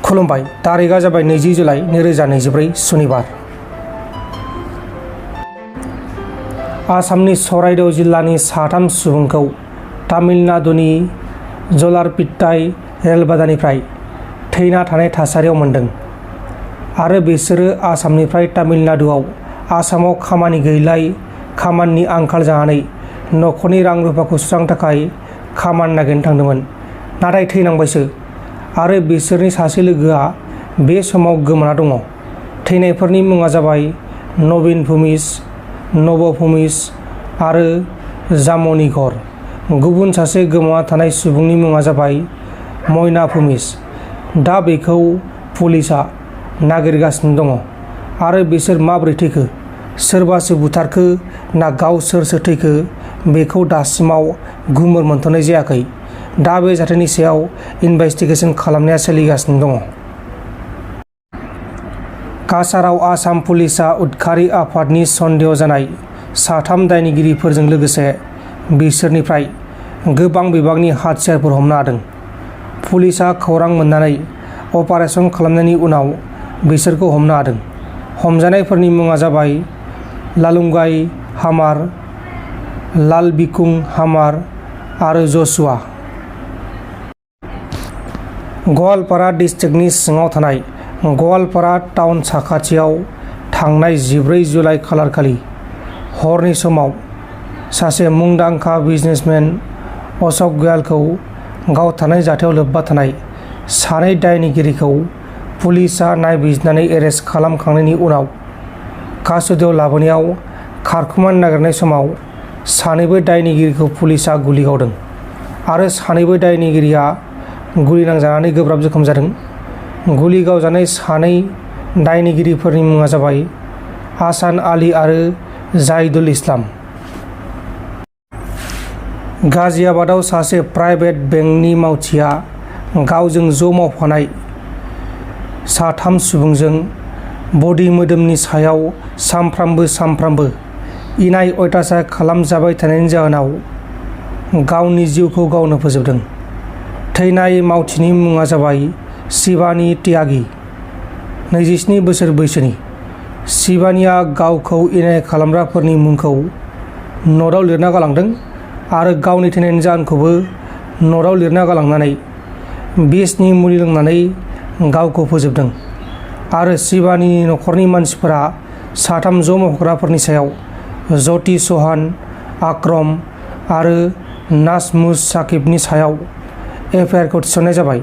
खुलुमबाय तारिखा जाबाय 20 जुलाइ 2024 सुनिबार। आसामनि चराइदेव जिल्लानि साथाम सुबुंखौ तामिलनाडुनि जलारपिट्टाय रेलबादानिफ्राय थैना थानाय थासारियाव मोन्दों आरो बिसोरो आसामनिफ्राय तामिलनाडुआव आसामाव खामानि गैयैलाय खामानिनि आंखाल जानानै न'खरनि रां रुफाखौ सुस्रांनो थाखाय खामानि नागिरनो थांदोंमोन, नाथाय थैनांबायसो आरो बिसोरनि सासे लोगोआ बे समाव गोमाना दङ। थैनायफोरनि मुङा जाबाय नवीन भूमिज, नव भूमिज आरो जामनि घर। गुबुन सासे गोमाना थानाय सुबुंनि मुङा जाबाय मयना भूमिज। दा बेखौ पुलिसआ नागिरगासिनो दङ आरो बिसोर माबोरै थैखो, सोरबासो बुथारखो ना गावसोरसो थैखो बेखौ दासिमाव गुमुर मोनथ'नाय जायाखै। दा बे जाथायनि सायाव इनभेस्टिगेशन खालामनाया सोलिगासिनो दङ। काछाराव आसाम पुलिसआ उदखारि आफादनि सन्देह जानाय साथाम दायनिगिरिफोरजों लोगोसे बिसोरनिफ्राय गोबां बिबांनि हाथियारफोर हमनो हादों। पुलिसआ खौरां मोननानै अपारेशन खालामनायनि उनाव बिसोरखौ हमनो हादों। हमजानायफोरनि मुङा जाबाय लालुंगाई हामार, लालबिकुं हामार आरो जसुआ। गवालपारा डिस्ट्रिक्टनि सिङाव थानाय गवालपारा टाउन साखाथियाव थांनाय 14 जुलाइ खालारखालि हरनि समाव सासे मुंदांखा बिजनेसमेन अशोक गयालखौ गावथारनाय जाथायाव लोब्बा थानाय सानै दायनिगिरिखौ पुलिसआ नायबिजिरनानै एरेस्ट खालामखांनायनि उनाव कासुदेव लाबोनायाव खारखुमानो नागिरनाय समाव सानैबो दायनिगिरिखौ पुलिसआ गुलि गावदों आरो सानैबो दायनिगिरिया गुलि नांजानानै गोब्राब जखम जादों। गुलि गावजानाय सानै दायनिगिरिफोरनि मुङा जाबाय हासान आली आरो जाहिदुल इस्लाम। गाजियाबादाव सासे प्राइभेट बेंकनि मावथिआ गावजों ज' मावफानाय साथाम सुबुंजों बडि मोदोमनि सायाव सानफ्रामबो इनाय अयथासार खालामजाबाय थानायनि जाहोनाव गावनि जिउखौ गावनो फोजोबदों। थैनाय मावथिनि मुङा जाबाय शिबानी त्यागी, 27 बोसोर बैसोनि। शिबानीआ गावखौ इनाय खालामग्राफोरनि मुंखौ न'टआव लिरना गालांदों आरो गावनि थैनायनि जाहोनखौबो न'टआव लिरना गालांनानै बिसनि मुलि लोंनानै गावखौ फोजोबदों आरो शिबानीनि न'खरनि मानसिफोरा साथाम ज' मावग्राफोरनि सायाव ज्योति चौहान, आक्रम आरो नाजमुस साकिबनि सायाव एफआइआरखौ थिसननाय जाबाय।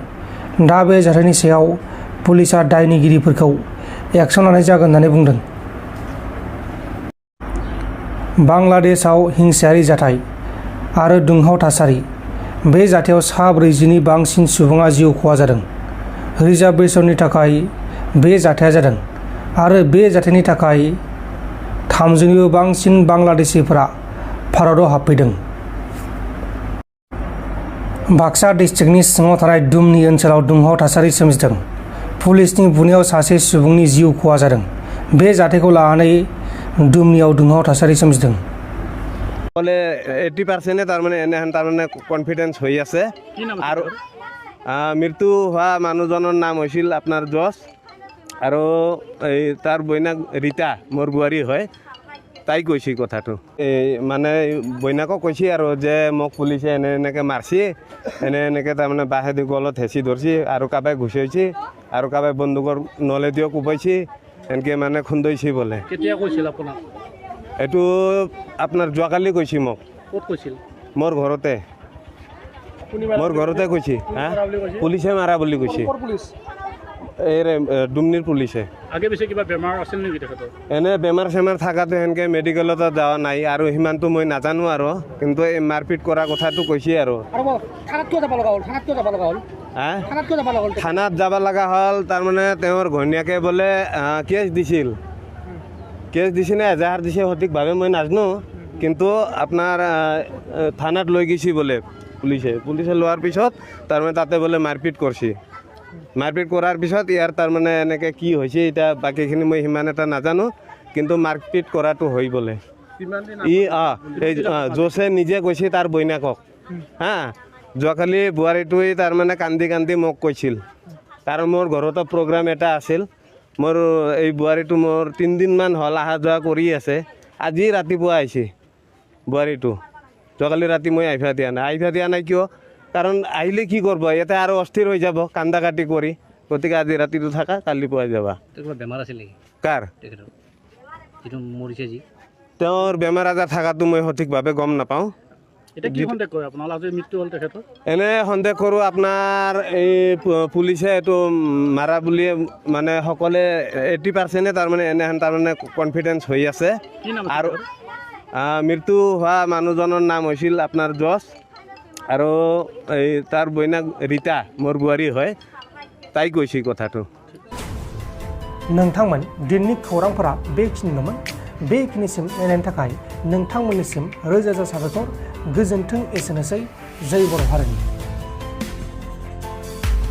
दा बे जाथायनि सायाव पुलिसआ दायनिगिरिफोरखौ एक्सन लानाय जागोन होननानै बुंदों। बांलादेशआव हिंसायारि जाथाय आरो दुंहाव थासारि। बे जाथायाव 40नि बांसिन सुबुङा जिउ खहा जादों। रिजार्भेशननि थाखाय बे जाथाया जादों आरो बे जाथायनि थाखाय 300निबो बांसिन बांलादेशीफोरा भारताव हाबफैदों। बाक्सा डिस्ट्रिक्टनि सिङाव थानाय दुमनि ओनसोलाव दुंहाव थासारि सोमजिदों। पुलिसनि बुनायाव सासे सुबुंनि जिउ खहा जादों। बे जाथायखौ लानानै दुमनियाव दुंहाव थासारि सोमजिदों। বলে 80% তাৰমানে এনেহেন তাৰমানে কনফিডেন্স হৈ আছে আৰু মৃত্যু হোৱা মানুহজনৰ নাম হৈছিল আপোনাৰ জছ আৰু এই তাৰ বইনাক ৰীতা, মোৰ বোৱাৰী হয়, তাই কৈছে কথাটো। এই মানে বইনাকক কৈছে আৰু যে মোক পুলিচে এনেকৈ মাৰছি, এনেকৈ তাৰমানে বাঁহেদি গলত হেঁচি ধৰছি আৰু কাবাই ঘুচাইছে আৰু কাবাই বন্দুকৰ নলে দিও কোবাইছে, এনেকৈ মানে খুন্দাইছে বোলে। কেতিয়া কৈছিল আপোনাক? এইটো আপোনাৰ যোৱাকালি কৈছে মোক। ক'ত কৈছিল? মোৰ ঘৰতে কৈছে। পুলিচে মাৰা বুলি কৈছে। এই ডুমনিৰ পুলিচে। আগে পিছে কিবা বেমাৰ আছিল নেকি তেখেতৰ? এনে বেমাৰ চেমাৰ থকাটো সেনেকৈ মেডিকেলত যোৱা নাই আৰু সিমানটো মই নাজানো আৰু, কিন্তু এই মাৰপিট কৰা কথাটো কৈছে আৰু। থানাত যাব লগা হ'ল তাৰমানে তেওঁৰ ঘৈণীয়েকে বোলে কেছ দিছিল নে এজাহাৰ দিছে সঠিকভাৱে মই নাজানো, কিন্তু আপোনাৰ থানাত লৈ গৈছে বোলে পুলিচে লোৱাৰ পিছত তাৰমানে তাতে বোলে মাৰপিট কৰিছে। মাৰপিট কৰাৰ পিছত ইয়াৰ তাৰমানে এনেকৈ কি হৈছে এতিয়া বাকীখিনি মই সিমান এটা নাজানো, কিন্তু মাৰপিট কৰাটো হৈ বোলে। এই জোচে নিজে কৈছে তাৰ বইনাকক। যোৱাকালি বোৱাৰীটোৱে তাৰমানে কান্দি মোক কৈছিল কাৰণ মোৰ ঘৰতো প্ৰগ্ৰাম এটা আছিল মোৰ এই বোৱাৰীটো মোৰ 3 দিনমান হ'ল অহা যোৱা কৰি আছে আজি ৰাতিপুৱা আহিছে বোৱাৰীটো যোৱাকালি ৰাতি মই আহিবা দিয়া নাই কিয় কাৰণ আহিলে কি কৰিব ইয়াতে আৰু অস্থিৰ হৈ যাব কান্দা কাটি কৰি গতিকে আজি ৰাতিটো থাকা কালি পুৱাই যাবা কিবা বেমাৰ আছিল নেকি কাৰ তেখেতৰ যিটো মৰিছে যি তেওঁৰ বেমাৰ আজাৰ থকাটো মই সঠিকভাৱে গম নাপাওঁ এতিয়া কি সন্দেহ কৰে আপোনালোকে আজি মৃত্যু হ'ল তেখেতৰ এনে সন্দেহ কৰোঁ আপোনাৰ এই পুলিচে এইটো মাৰা বুলি মানে সকলে 80% তাৰমানে এনেহেন তাৰমানে কনফিডেঞ্চ হৈ আছে কি নাম আৰু মৃত্যু হোৱা মানুহজনৰ নাম হৈছিল আপোনাৰ জছ আৰু এই তাৰ বইনাক ৰীতা মোৰ বোৱাৰী হয় তাই কৈছে কথাটো नोंथांमोन दिननि खौरांफोरा बेखिनिल'मोन बेखिनिसिम नायनायनि थाखाय नोंथांमोननिसिम रोजा रोजा साबायखर गोजोन्थों एसेनोसै जै बर' हारिनि